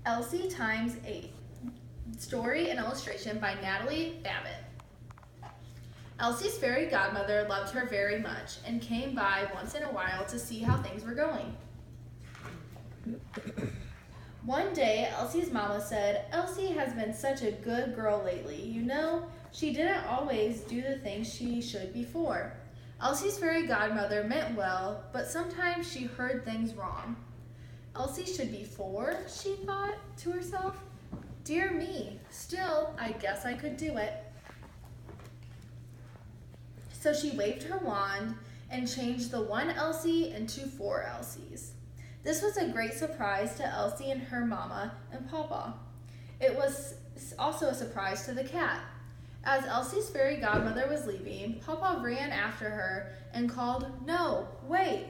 Elsie times 8. Story and illustration by Natalie Babbitt. Elsie's fairy godmother loved her very much and came by once in a while to see how things were going. One day, Elsie's mama said, "Elsie has been such a good girl lately. You know, she didn't always do the things she should before." Elsie's fairy godmother meant well, but sometimes she heard things wrong. Elsie should be 4, she thought to herself. Dear me, still, I guess I could do it. So she waved her wand and changed the 1 Elsie into 4 Elsies. This was a great surprise to Elsie and her mama and papa. It was also a surprise to the cat. As Elsie's fairy godmother was leaving, Papa ran after her and called, "No, wait!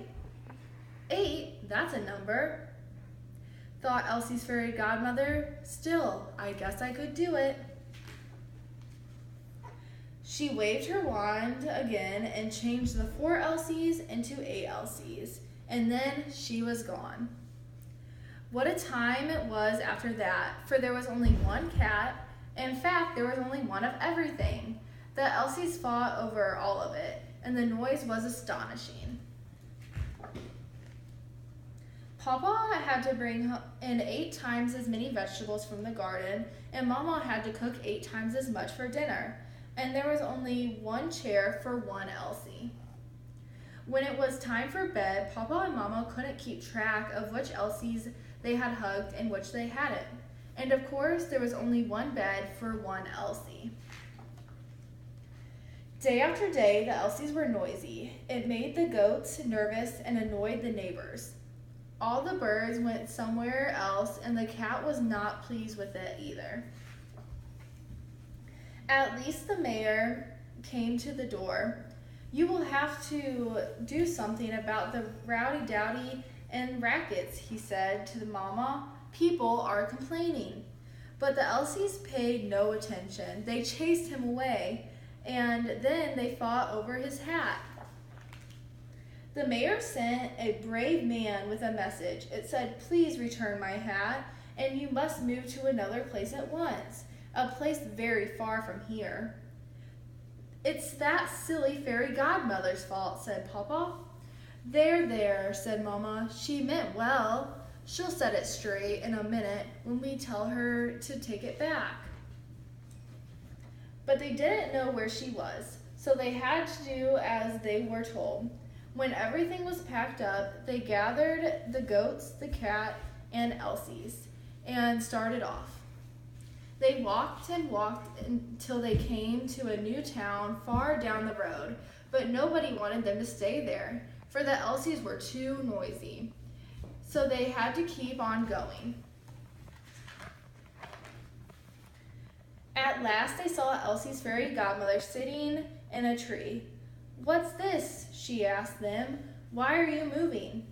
8, that's a number," thought Elsie's fairy godmother. Still, I guess I could do it. She waved her wand again and changed the 4 Elsies into 8 Elsies, and then she was gone. What a time it was after that, for there was only 1 cat. In fact, there was only 1 of everything. The Elsies fought over all of it, and the noise was astonishing. Papa had to bring in 8 times as many vegetables from the garden, and Mama had to cook 8 times as much for dinner, and there was only 1 chair for 1 Elsie. When it was time for bed, Papa and Mama couldn't keep track of which Elsies they had hugged and which they hadn't. And of course, there was only 1 bed for 1 Elsie. Day after day, the Elsies were noisy. It made the goats nervous and annoyed the neighbors. All the birds went somewhere else, and the cat was not pleased with it either. At least the mayor came to the door. "You will have to do something about the rowdy-dowdy and rackets," he said to the mama. "People are complaining." But the Elsies paid no attention. They chased him away, and then they fought over his hat. The mayor sent a brave man with a message. It said, "Please return my hat, and you must move to another place at once, a place very far from here." "It's that silly fairy godmother's fault," said Papa. There, said Mama. "She meant well. She'll set it straight in a minute when we tell her to take it back." But they didn't know where she was, so they had to do as they were told. When everything was packed up, they gathered the goats, the cat, and Elsie's, and started off. They walked and walked until they came to a new town far down the road, but nobody wanted them to stay there, for the Elsies were too noisy. So they had to keep on going. At last they saw Elsie's fairy godmother sitting in a tree. "What's this?" she asked them. "Why are you moving?"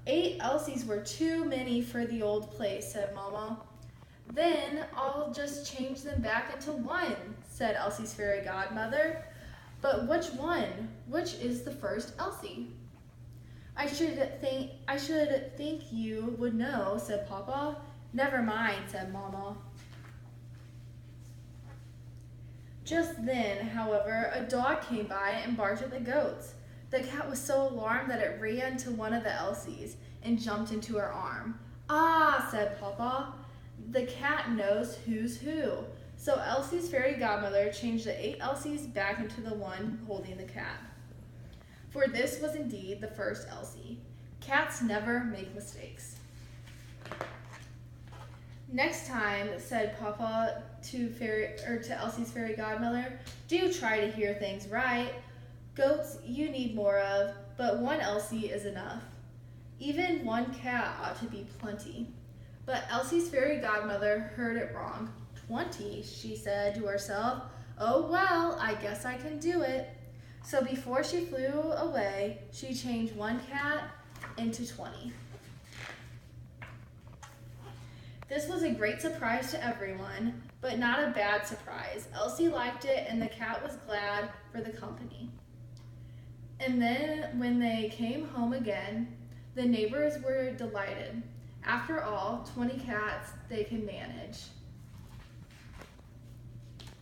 8 Elsies were too many for the old place," said Mama. "Then I'll just change them back into 1, said Elsie's fairy godmother. "But which one? Which is the first Elsie?" I should think you would know," said Papa. "Never mind," said Mama. Just then, however, a dog came by and barked at the goats. The cat was so alarmed that it ran to one of the Elsies and jumped into her arm. "Ah," said Papa, "the cat knows who's who." So Elsie's fairy godmother changed the 8 Elsies back into the 1 holding the cat. For this was indeed the first Elsie. Cats never make mistakes. "Next time," said Papa to Elsie's fairy godmother, "do try to hear things right. Goats you need more of, but 1 Elsie is enough. Even 1 cat ought to be plenty." But Elsie's fairy godmother heard it wrong. 20, she said to herself. "Oh well, I guess I can do it." So before she flew away, she changed 1 cat into 20. This was a great surprise to everyone, but not a bad surprise. Elsie liked it, and the cat was glad for the company. And then when they came home again, the neighbors were delighted. After all, 20 cats they can manage.